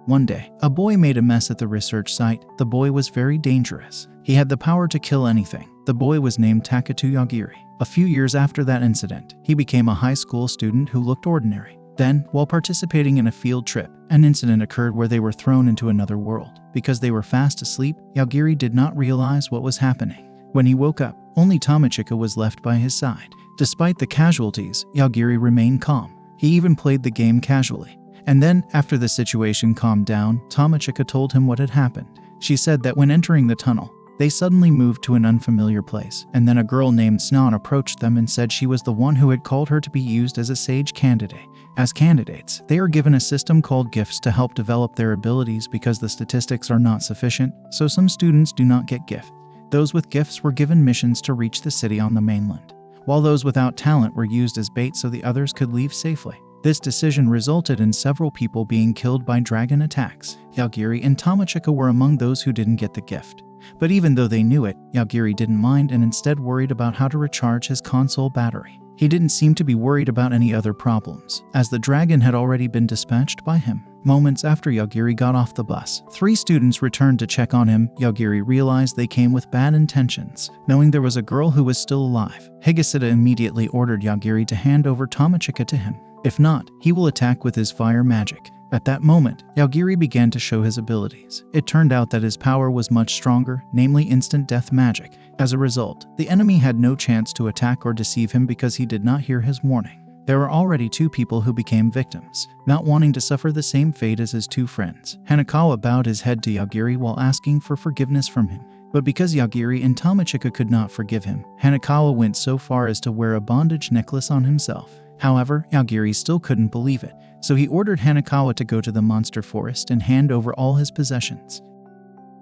One day, a boy made a mess at the research site. The boy was very dangerous. He had the power to kill anything. The boy was named Taketo Yagiri. A few years after that incident, he became a high school student who looked ordinary. Then, while participating in a field trip, an incident occurred where they were thrown into another world. Because they were fast asleep, Yagiri did not realize what was happening. When he woke up, only Tomochika was left by his side. Despite the casualties, Yagiri remained calm. He even played the game casually. And then, after the situation calmed down, Tomochika told him what had happened. She said that when entering the tunnel, they suddenly moved to an unfamiliar place, and then a girl named Snon approached them and said she was the one who had called her to be used as a sage candidate. As candidates, they are given a system called gifts to help develop their abilities because the statistics are not sufficient, so some students do not get gifts. Those with gifts were given missions to reach the city on the mainland, while those without talent were used as bait so the others could leave safely. This decision resulted in several people being killed by dragon attacks. Yagiri and Tomochika were among those who didn't get the gift. But even though they knew it, Yagiri didn't mind and instead worried about how to recharge his console battery. He didn't seem to be worried about any other problems, as the dragon had already been dispatched by him. Moments after Yagiri got off the bus, 3 students returned to check on him. Yagiri realized they came with bad intentions. Knowing there was a girl who was still alive, Higashida immediately ordered Yagiri to hand over Tomochika to him. If not, he will attack with his fire magic. At that moment, Yagiri began to show his abilities. It turned out that his power was much stronger, namely instant death magic. As a result, the enemy had no chance to attack or deceive him because he did not hear his warning. There were already 2 people who became victims, not wanting to suffer the same fate as his 2 friends. Hanakawa bowed his head to Yagiri while asking for forgiveness from him. But because Yagiri and Tomochika could not forgive him, Hanakawa went so far as to wear a bondage necklace on himself. However, Yagiri still couldn't believe it, so he ordered Hanakawa to go to the monster forest and hand over all his possessions.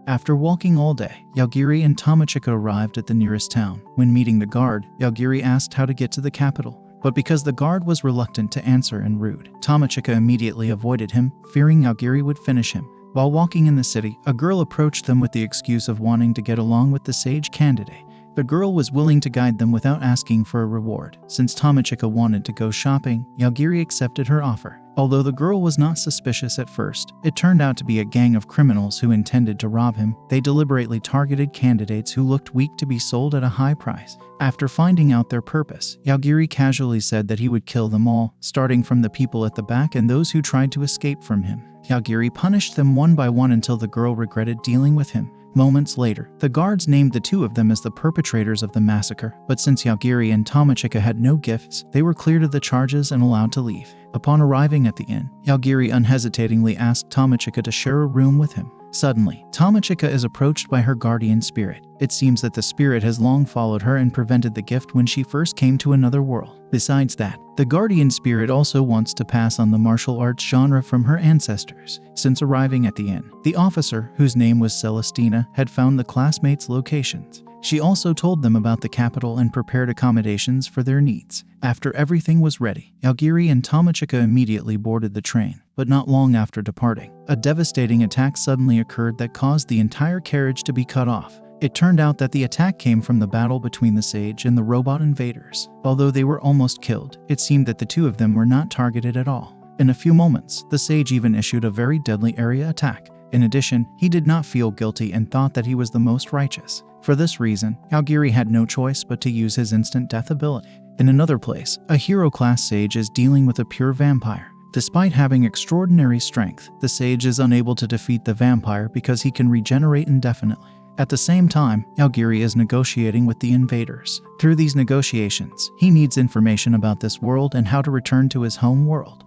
After walking all day, Yagiri and Tomochika arrived at the nearest town. When meeting the guard, Yagiri asked how to get to the capital. But because the guard was reluctant to answer and rude, Tomochika immediately avoided him, fearing Yagiri would finish him. While walking in the city, a girl approached them with the excuse of wanting to get along with the sage candidate. The girl was willing to guide them without asking for a reward. Since Tomochika wanted to go shopping, Yagiri accepted her offer. Although the girl was not suspicious at first, it turned out to be a gang of criminals who intended to rob him. They deliberately targeted candidates who looked weak to be sold at a high price. After finding out their purpose, Yagiri casually said that he would kill them all, starting from the people at the back and those who tried to escape from him. Yagiri punished them one by one until the girl regretted dealing with him. Moments later, the guards named the 2 of them as the perpetrators of the massacre, but since Yagiri and Tomochika had no gifts, they were cleared of the charges and allowed to leave. Upon arriving at the inn, Yagiri unhesitatingly asked Tomochika to share a room with him. Suddenly, Tomochika is approached by her guardian spirit. It seems that the spirit has long followed her and prevented the gift when she first came to another world. Besides that, the guardian spirit also wants to pass on the martial arts genre from her ancestors. Since arriving at the inn, the officer, whose name was Celestina, had found the classmates' locations. She also told them about the capital and prepared accommodations for their needs. After everything was ready, Yagiri and Tomochika immediately boarded the train. But not long after departing, a devastating attack suddenly occurred that caused the entire carriage to be cut off. It turned out that the attack came from the battle between the sage and the robot invaders. Although they were almost killed, it seemed that the 2 of them were not targeted at all. In a few moments, the sage even issued a very deadly area attack. In addition, he did not feel guilty and thought that he was the most righteous. For this reason, Yagiri had no choice but to use his instant death ability. In another place, a hero-class sage is dealing with a pure vampire. Despite having extraordinary strength, the sage is unable to defeat the vampire because he can regenerate indefinitely. At the same time, Yagiri is negotiating with the invaders. Through these negotiations, he needs information about this world and how to return to his home world.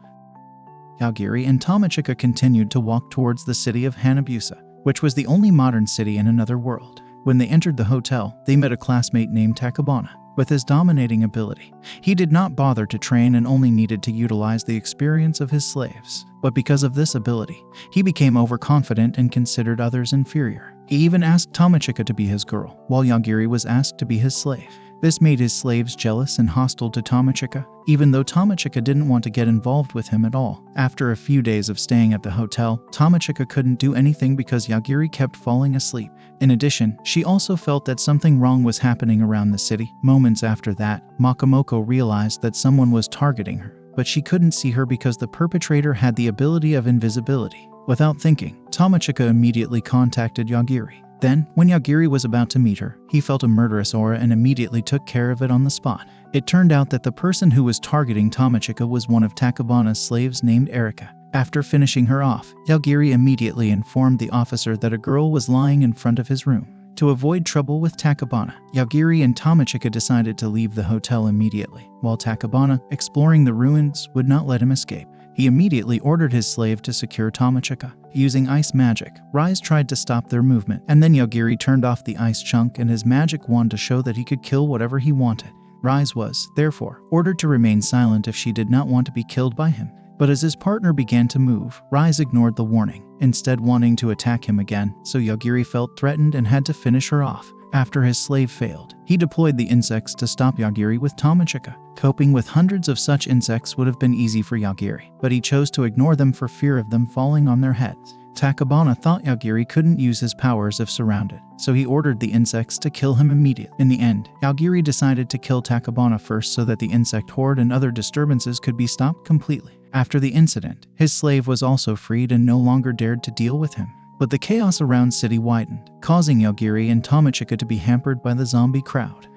Yagiri and Tomochika continued to walk towards the city of Hanabusa, which was the only modern city in another world. When they entered the hotel, they met a classmate named Takabana. With his dominating ability, he did not bother to train and only needed to utilize the experience of his slaves. But because of this ability, he became overconfident and considered others inferior. He even asked Tomochika to be his girl, while Yagiri was asked to be his slave. This made his slaves jealous and hostile to Tomochika, even though Tomochika didn't want to get involved with him at all. After a few days of staying at the hotel, Tomochika couldn't do anything because Yagiri kept falling asleep. In addition, she also felt that something wrong was happening around the city. Moments after that, Makomoko realized that someone was targeting her, but she couldn't see her because the perpetrator had the ability of invisibility. Without thinking, Tomochika immediately contacted Yagiri. Then, when Yagiri was about to meet her, he felt a murderous aura and immediately took care of it on the spot. It turned out that the person who was targeting Tomochika was one of Takabana's slaves named Erika. After finishing her off, Yagiri immediately informed the officer that a girl was lying in front of his room. To avoid trouble with Takabana, Yagiri and Tomochika decided to leave the hotel immediately, while Takabana, exploring the ruins, would not let him escape. He immediately ordered his slave to secure Tomochika. Using ice magic, RIZZ tried to stop their movement, and then Yagiri turned off the ice chunk and his magic wand to show that he could kill whatever he wanted. RIZZ was, therefore, ordered to remain silent if she did not want to be killed by him. But as his partner began to move, RIZZ ignored the warning, instead wanting to attack him again, so Yagiri felt threatened and had to finish her off. After his slave failed, he deployed the insects to stop Yagiri with Tomochika. Coping with hundreds of such insects would have been easy for Yagiri, but he chose to ignore them for fear of them falling on their heads. Takabana thought Yagiri couldn't use his powers if surrounded, so he ordered the insects to kill him immediately. In the end, Yagiri decided to kill Takabana first so that the insect horde and other disturbances could be stopped completely. After the incident, his slave was also freed and no longer dared to deal with him. But the chaos around city widened, causing Yagiri and Tomochika to be hampered by the zombie crowd.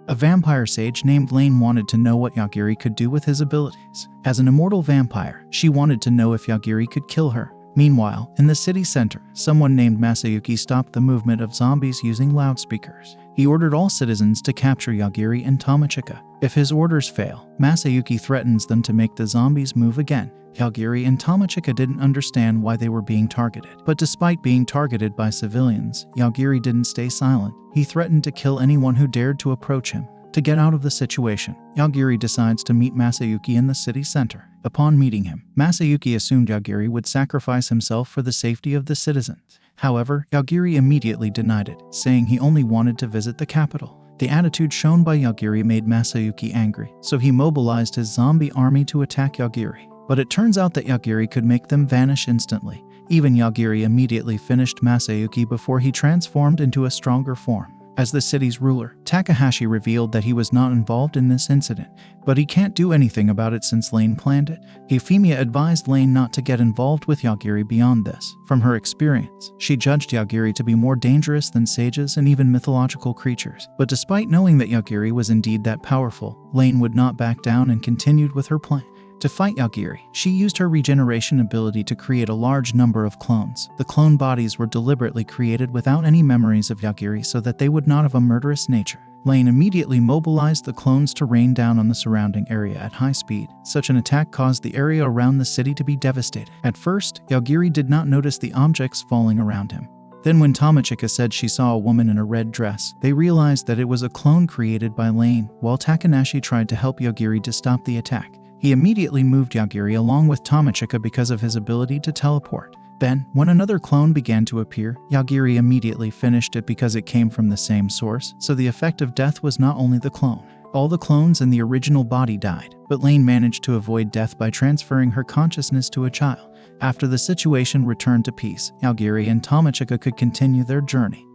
A vampire sage named Lane wanted to know what Yagiri could do with his abilities. As an immortal vampire, she wanted to know if Yagiri could kill her. Meanwhile, in the city center, someone named Masayuki stopped the movement of zombies using loudspeakers. He ordered all citizens to capture Yagiri and Tomochika. If his orders fail, Masayuki threatens them to make the zombies move again. Yagiri and Tomochika didn't understand why they were being targeted. But despite being targeted by civilians, Yagiri didn't stay silent. He threatened to kill anyone who dared to approach him. To get out of the situation, Yagiri decides to meet Masayuki in the city center. Upon meeting him, Masayuki assumed Yagiri would sacrifice himself for the safety of the citizens. However, Yagiri immediately denied it, saying he only wanted to visit the capital. The attitude shown by Yagiri made Masayuki angry, so he mobilized his zombie army to attack Yagiri. But it turns out that Yagiri could make them vanish instantly. Even Yagiri immediately finished Masayuki before he transformed into a stronger form. As the city's ruler, Takahashi revealed that he was not involved in this incident, but he can't do anything about it since Lane planned it. Euphemia advised Lane not to get involved with Yagiri beyond this. From her experience, she judged Yagiri to be more dangerous than sages and even mythological creatures. But despite knowing that Yagiri was indeed that powerful, Lane would not back down and continued with her plan. To fight Yagiri, she used her regeneration ability to create a large number of clones. The clone bodies were deliberately created without any memories of Yagiri so that they would not have a murderous nature. Lane immediately mobilized the clones to rain down on the surrounding area at high speed. Such an attack caused the area around the city to be devastated. At first, Yagiri did not notice the objects falling around him. Then when Tomochika said she saw a woman in a red dress, they realized that it was a clone created by Lane, while Takanashi tried to help Yagiri to stop the attack. He immediately moved Yagiri along with Tomochika because of his ability to teleport. Then, when another clone began to appear, Yagiri immediately finished it because it came from the same source, so the effect of death was not only the clone. All the clones in the original body died, but Lane managed to avoid death by transferring her consciousness to a child. After the situation returned to peace, Yagiri and Tomochika could continue their journey.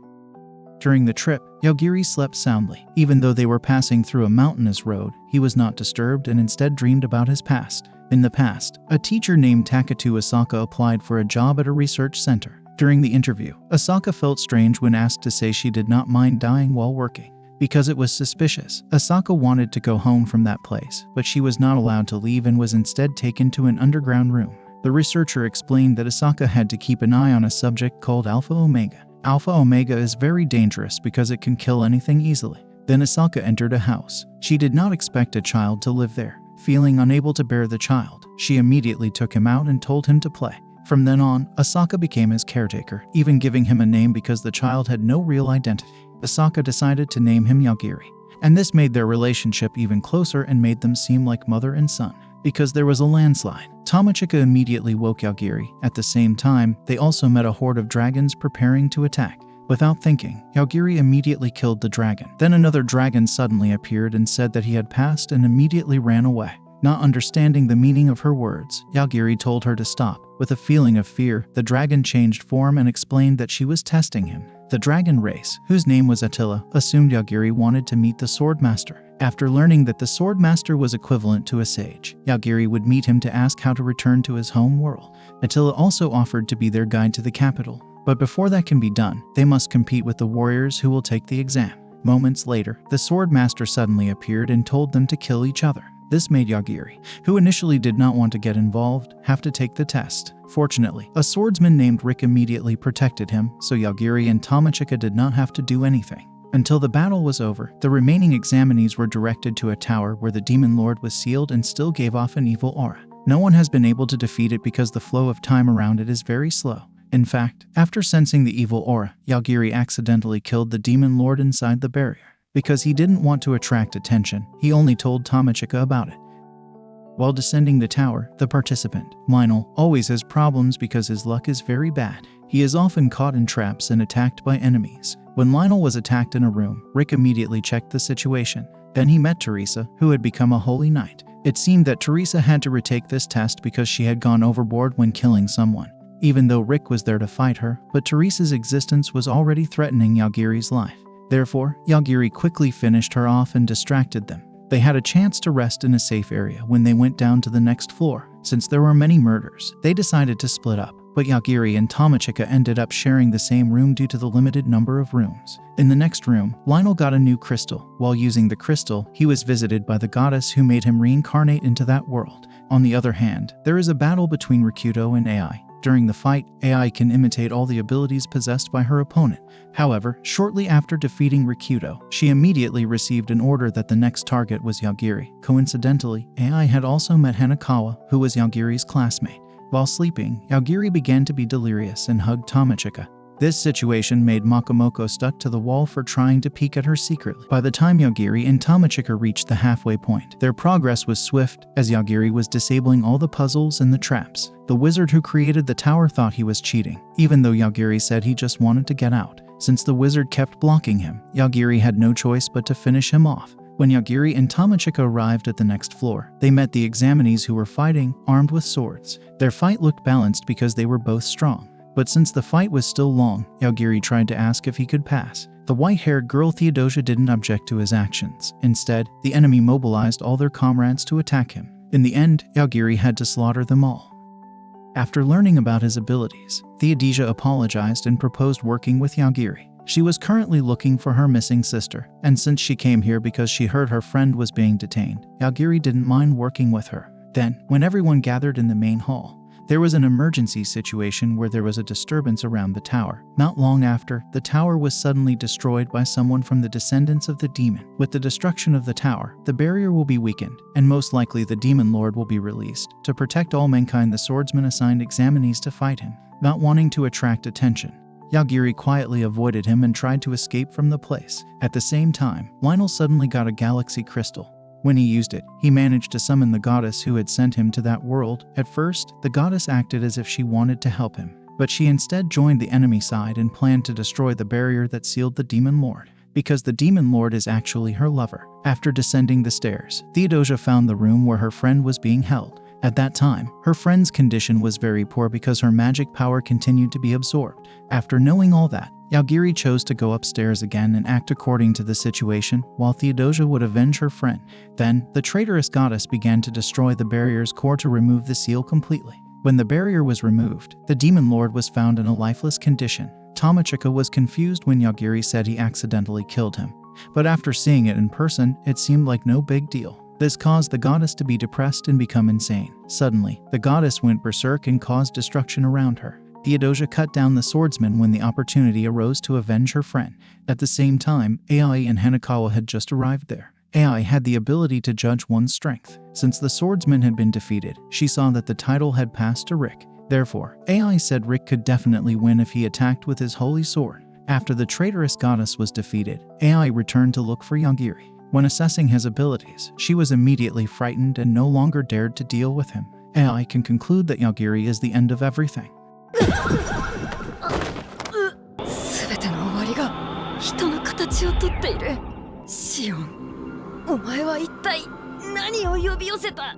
During the trip, Yagiri slept soundly. Even though they were passing through a mountainous road, he was not disturbed and instead dreamed about his past. In the past, a teacher named Takatu Asaka applied for a job at a research center. During the interview, Asaka felt strange when asked to say she did not mind dying while working. Because it was suspicious, Asaka wanted to go home from that place, but she was not allowed to leave and was instead taken to an underground room. The researcher explained that Asaka had to keep an eye on a subject called Alpha Omega. Alpha Omega is very dangerous because it can kill anything easily. Then Asaka entered a house. She did not expect a child to live there. Feeling unable to bear the child, she immediately took him out and told him to play. From then on, Asaka became his caretaker, even giving him a name because the child had no real identity. Asaka decided to name him Yagiri, and this made their relationship even closer and made them seem like mother and son. Because there was a landslide, Tomochika immediately woke Yagiri. At the same time, they also met a horde of dragons preparing to attack. Without thinking, Yagiri immediately killed the dragon. Then another dragon suddenly appeared and said that he had passed and immediately ran away. Not understanding the meaning of her words, Yagiri told her to stop. With a feeling of fear, the dragon changed form and explained that she was testing him. The dragon race, whose name was Attila, assumed Yagiri wanted to meet the sword master. After learning that the Swordmaster was equivalent to a sage, Yagiri would meet him to ask how to return to his home world. Attila also offered to be their guide to the capital. But before that can be done, they must compete with the warriors who will take the exam. Moments later, the Swordmaster suddenly appeared and told them to kill each other. This made Yagiri, who initially did not want to get involved, have to take the test. Fortunately, a swordsman named Rick immediately protected him, so Yagiri and Tamachika did not have to do anything. Until the battle was over, the remaining examinees were directed to a tower where the Demon Lord was sealed and still gave off an evil aura. No one has been able to defeat it because the flow of time around it is very slow. In fact, after sensing the evil aura, Yagiri accidentally killed the Demon Lord inside the barrier. Because he didn't want to attract attention, he only told Tamachika about it. While descending the tower, the participant, Lionel, always has problems because his luck is very bad. He is often caught in traps and attacked by enemies. When Lionel was attacked in a room, Rick immediately checked the situation. Then he met Teresa, who had become a holy knight. It seemed that Teresa had to retake this test because she had gone overboard when killing someone. Even though Rick was there to fight her, but Teresa's existence was already threatening Yagiri's life. Therefore, Yagiri quickly finished her off and distracted them. They had a chance to rest in a safe area when they went down to the next floor. Since there were many murders, they decided to split up. But Yagiri and Tamachika ended up sharing the same room due to the limited number of rooms. In the next room, Lionel got a new crystal. While using the crystal, he was visited by the goddess who made him reincarnate into that world. On the other hand, there is a battle between Rikudo and AI. During the fight, AI can imitate all the abilities possessed by her opponent. However, shortly after defeating Rikudo, she immediately received an order that the next target was Yagiri. Coincidentally, AI had also met Hanakawa, who was Yagiri's classmate. While sleeping, Yagiri began to be delirious and hugged Tamachika. This situation made Makomoko stuck to the wall for trying to peek at her secretly. By the time Yagiri and Tamachika reached the halfway point, their progress was swift, as Yagiri was disabling all the puzzles and the traps. The wizard who created the tower thought he was cheating, even though Yagiri said he just wanted to get out. Since the wizard kept blocking him, Yagiri had no choice but to finish him off. When Yagiri and Tamachika arrived at the next floor, they met the examinees who were fighting, armed with swords. Their fight looked balanced because they were both strong. But since the fight was still long, Yagiri tried to ask if he could pass. The white-haired girl Theodosia didn't object to his actions. Instead, the enemy mobilized all their comrades to attack him. In the end, Yagiri had to slaughter them all. After learning about his abilities, Theodosia apologized and proposed working with Yagiri. She was currently looking for her missing sister, and since she came here because she heard her friend was being detained, Yagiri didn't mind working with her. Then, when everyone gathered in the main hall, there was an emergency situation where there was a disturbance around the tower. Not long after, the tower was suddenly destroyed by someone from the descendants of the demon. With the destruction of the tower, the barrier will be weakened, and most likely the demon lord will be released. To protect all mankind, the swordsman assigned examinees to fight him. Not wanting to attract attention, Yagiri quietly avoided him and tried to escape from the place. At the same time, Lionel suddenly got a galaxy crystal. When he used it, he managed to summon the goddess who had sent him to that world. At first, the goddess acted as if she wanted to help him, but she instead joined the enemy side and planned to destroy the barrier that sealed the demon lord, because the demon lord is actually her lover. After descending the stairs, Theodosia found the room where her friend was being held. At that time, her friend's condition was very poor because her magic power continued to be absorbed. After knowing all that, Yagiri chose to go upstairs again and act according to the situation, while Theodosia would avenge her friend. Then, the traitorous goddess began to destroy the barrier's core to remove the seal completely. When the barrier was removed, the demon lord was found in a lifeless condition. Tamachika was confused when Yagiri said he accidentally killed him, but after seeing it in person, it seemed like no big deal. This caused the goddess to be depressed and become insane. Suddenly, the goddess went berserk and caused destruction around her. Theodosia cut down the swordsman when the opportunity arose to avenge her friend. At the same time, AI and Hanakawa had just arrived there. AI had the ability to judge one's strength. Since the swordsman had been defeated, she saw that the title had passed to Rick. Therefore, AI said Rick could definitely win if he attacked with his holy sword. After the traitorous goddess was defeated, AI returned to look for Yagiri. When assessing his abilities, she was immediately frightened and no longer dared to deal with him. AI can conclude that Yagiri is the end of everything. 全ての終わりが人の形をとっている。シオン、お前は一体何を呼び寄せた?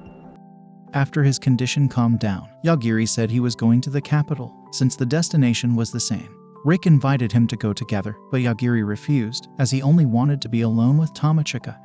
After his condition calmed down, Yagiri said he was going to the capital, since the destination was the same. Rick invited him to go together, but Yagiri refused, as he only wanted to be alone with Tamachika.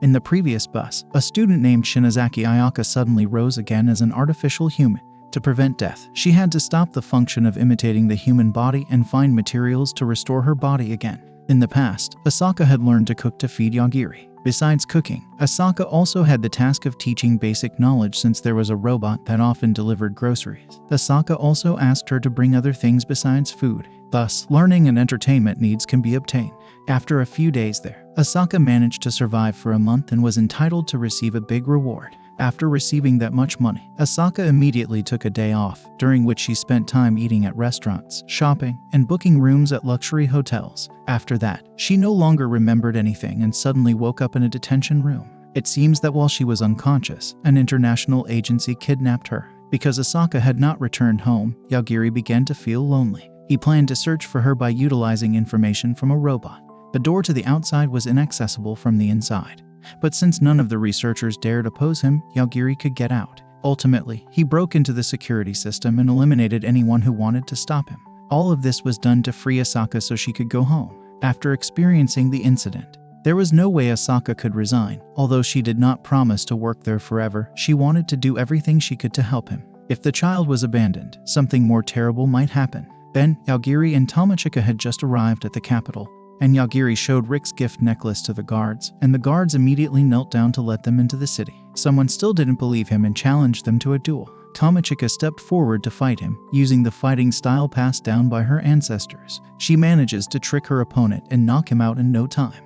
In the previous bus, a student named Shinazaki Ayaka suddenly rose again as an artificial human. To prevent death, she had to stop the function of imitating the human body and find materials to restore her body again. In the past, Asaka had learned to cook to feed Yagiri. Besides cooking, Asaka also had the task of teaching basic knowledge since there was a robot that often delivered groceries. Asaka also asked her to bring other things besides food. Thus, learning and entertainment needs can be obtained. After a few days there, Asaka managed to survive for a month and was entitled to receive a big reward. After receiving that much money, Asaka immediately took a day off, during which she spent time eating at restaurants, shopping, and booking rooms at luxury hotels. After that, she no longer remembered anything and suddenly woke up in a detention room. It seems that while she was unconscious, an international agency kidnapped her. Because Asaka had not returned home, Yagiri began to feel lonely. He planned to search for her by utilizing information from a robot. The door to the outside was inaccessible from the inside. But since none of the researchers dared oppose him, Yagiri could get out. Ultimately, he broke into the security system and eliminated anyone who wanted to stop him. All of this was done to free Asaka so she could go home. After experiencing the incident, there was no way Asaka could resign. Although she did not promise to work there forever, she wanted to do everything she could to help him. If the child was abandoned, something more terrible might happen. Then, Yagiri and Tomochika had just arrived at the capital, and Yagiri showed Rick's gift necklace to the guards, and the guards immediately knelt down to let them into the city. Someone still didn't believe him and challenged them to a duel. Tomochika stepped forward to fight him, using the fighting style passed down by her ancestors. She manages to trick her opponent and knock him out in no time.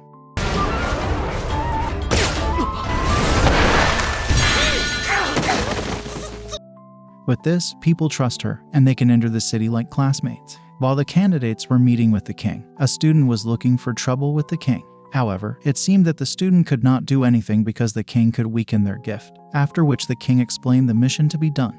With this, people trust her, and they can enter the city like classmates. While the candidates were meeting with the king, a student was looking for trouble with the king. However, it seemed that the student could not do anything because the king could weaken their gift, after which the king explained the mission to be done.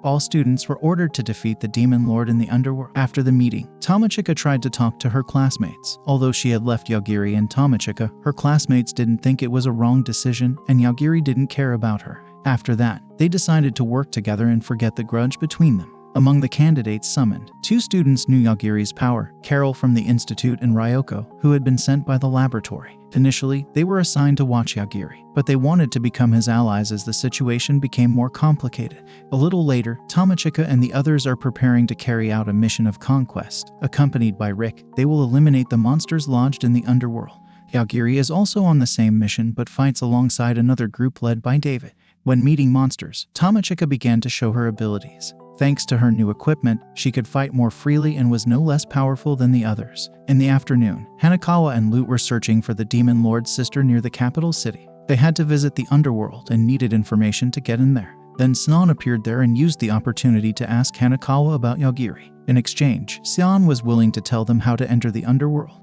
All students were ordered to defeat the demon lord in the underworld. After the meeting, Tomochika tried to talk to her classmates. Although she had left Yagiri and Tomochika, her classmates didn't think it was a wrong decision, and Yagiri didn't care about her. After that, they decided to work together and forget the grudge between them. Among the candidates summoned, 2 students knew Yagiri's power, Carol from the Institute and Ryoko, who had been sent by the laboratory. Initially, they were assigned to watch Yagiri, but they wanted to become his allies as the situation became more complicated. A little later, Tomochika and the others are preparing to carry out a mission of conquest. Accompanied by Rick, they will eliminate the monsters lodged in the underworld. Yagiri is also on the same mission but fights alongside another group led by David. When meeting monsters, Tomochika began to show her abilities. Thanks to her new equipment, she could fight more freely and was no less powerful than the others. In the afternoon, Hanakawa and Lute were searching for the demon lord's sister near the capital city. They had to visit the underworld and needed information to get in there. Then Sion appeared there and used the opportunity to ask Hanakawa about Yagiri. In exchange, Sion was willing to tell them how to enter the underworld.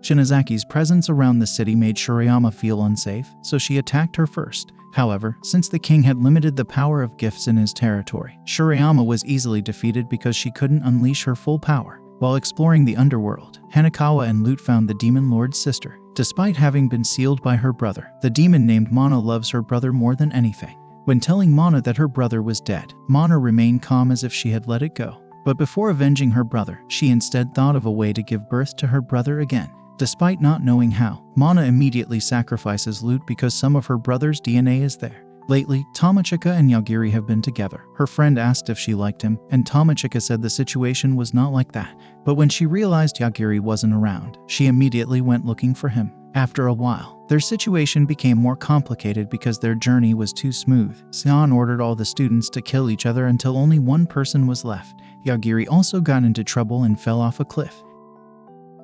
Shinazaki's presence around the city made Shurayama feel unsafe, so she attacked her first. However, since the king had limited the power of gifts in his territory, Shurayama was easily defeated because she couldn't unleash her full power. While exploring the underworld, Hanakawa and Lute found the demon lord's sister. Despite having been sealed by her brother, the demon named Mana loves her brother more than anything. When telling Mana that her brother was dead, Mana remained calm as if she had let it go. But before avenging her brother, she instead thought of a way to give birth to her brother again. Despite not knowing how, Mana immediately sacrifices Lute because some of her brother's DNA is there. Lately, Tomochika and Yagiri have been together. Her friend asked if she liked him, and Tomochika said the situation was not like that. But when she realized Yagiri wasn't around, she immediately went looking for him. After a while, their situation became more complicated because their journey was too smooth. Sion ordered all the students to kill each other until only one person was left. Yagiri also got into trouble and fell off a cliff.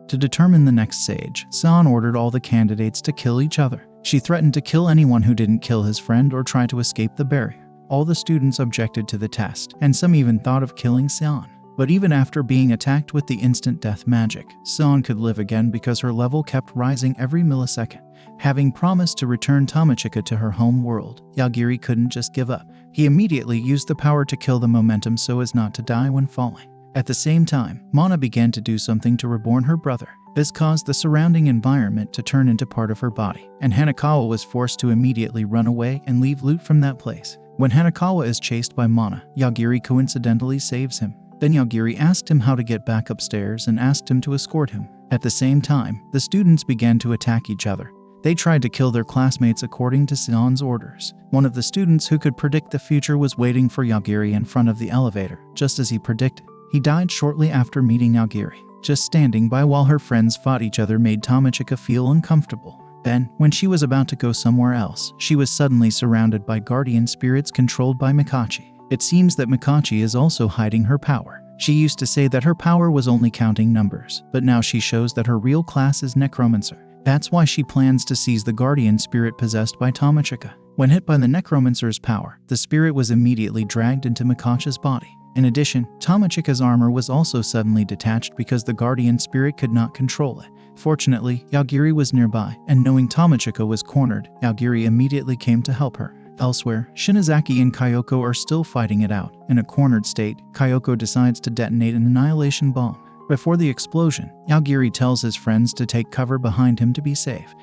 To determine the next sage, Sion ordered all the candidates to kill each other. She threatened to kill anyone who didn't kill his friend or try to escape the barrier. All the students objected to the test, and some even thought of killing Sion. But even after being attacked with the instant death magic, Sion could live again because her level kept rising every millisecond. Having promised to return Tomochika to her home world, Yagiri couldn't just give up. He immediately used the power to kill the momentum so as not to die when falling. At the same time, Mana began to do something to reborn her brother. This caused the surrounding environment to turn into part of her body, and Hanakawa was forced to immediately run away and leave Lute from that place. When Hanakawa is chased by Mana, Yagiri coincidentally saves him. Then Yagiri asked him how to get back upstairs and asked him to escort him. At the same time, the students began to attack each other. They tried to kill their classmates according to Sion's orders. One of the students who could predict the future was waiting for Yagiri in front of the elevator, just as he predicted. He died shortly after meeting Yagiri. Just standing by while her friends fought each other made Tomochika feel uncomfortable. Then, when she was about to go somewhere else, she was suddenly surrounded by guardian spirits controlled by Mikachi. It seems that Mikachi is also hiding her power. She used to say that her power was only counting numbers, but now she shows that her real class is Necromancer. That's why she plans to seize the guardian spirit possessed by Tomochika. When hit by the Necromancer's power, the spirit was immediately dragged into Mikachi's body. In addition, Tomochika's armor was also suddenly detached because the guardian spirit could not control it. Fortunately, Yagiri was nearby, and knowing Tomochika was cornered, Yagiri immediately came to help her. Elsewhere, Shinozaki and Kyoko are still fighting it out. In a cornered state, Kyoko decides to detonate an annihilation bomb. Before the explosion, Yagiri tells his friends to take cover behind him to be safe.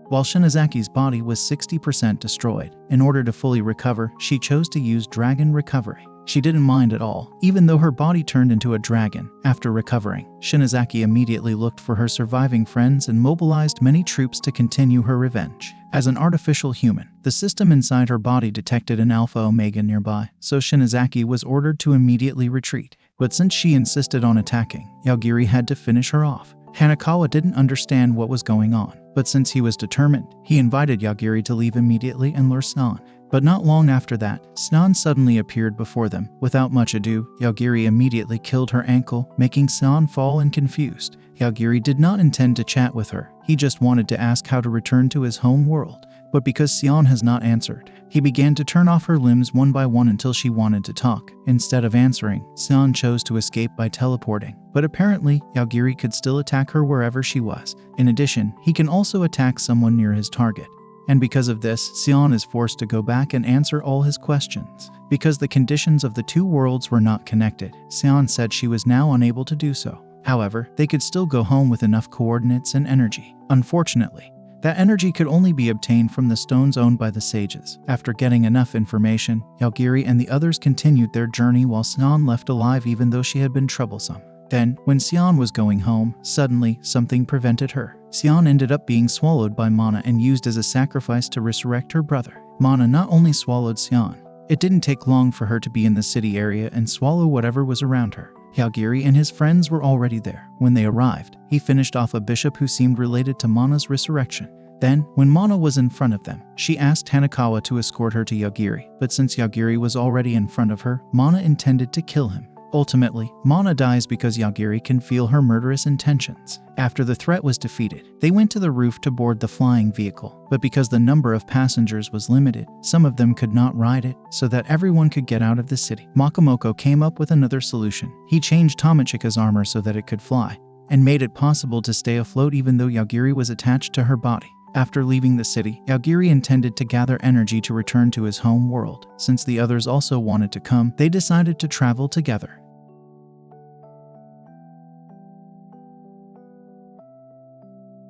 While Shinozaki's body was 60% destroyed, in order to fully recover, she chose to use dragon recovery. She didn't mind at all, even though her body turned into a dragon. After recovering, Shinozaki immediately looked for her surviving friends and mobilized many troops to continue her revenge. As an artificial human, the system inside her body detected an Alpha Omega nearby, so Shinozaki was ordered to immediately retreat. But since she insisted on attacking, Yagiri had to finish her off. Hanakawa didn't understand what was going on, but since he was determined, he invited Yagiri to leave immediately and lure Snan. But not long after that, Snan suddenly appeared before them. Without much ado, Yagiri immediately killed her ankle, making Snan fall and confused. Yagiri did not intend to chat with her, he just wanted to ask how to return to his home world. But because Sion has not answered, he began to turn off her limbs one by one until she wanted to talk. Instead of answering, Sion chose to escape by teleporting. But apparently, Yagiri could still attack her wherever she was. In addition, he can also attack someone near his target. And because of this, Sion is forced to go back and answer all his questions. Because the conditions of the two worlds were not connected, Sion said she was now unable to do so. However, they could still go home with enough coordinates and energy. Unfortunately, that energy could only be obtained from the stones owned by the sages. After getting enough information, Yagiri and the others continued their journey while Sion left alive even though she had been troublesome. Then, when Sion was going home, suddenly, something prevented her. Sion ended up being swallowed by Mana and used as a sacrifice to resurrect her brother. Mana not only swallowed Sion, it didn't take long for her to be in the city area and swallow whatever was around her. Yagiri and his friends were already there. When they arrived, he finished off a bishop who seemed related to Mana's resurrection. Then, when Mana was in front of them, she asked Hanakawa to escort her to Yagiri, but since Yagiri was already in front of her, Mana intended to kill him. Ultimately, Mana dies because Yagiri can feel her murderous intentions. After the threat was defeated, they went to the roof to board the flying vehicle, but because the number of passengers was limited, some of them could not ride it, so that everyone could get out of the city. Makamoko came up with another solution. He changed Tomochika's armor so that it could fly, and made it possible to stay afloat even though Yagiri was attached to her body. After leaving the city, Yagiri intended to gather energy to return to his home world. Since the others also wanted to come, they decided to travel together.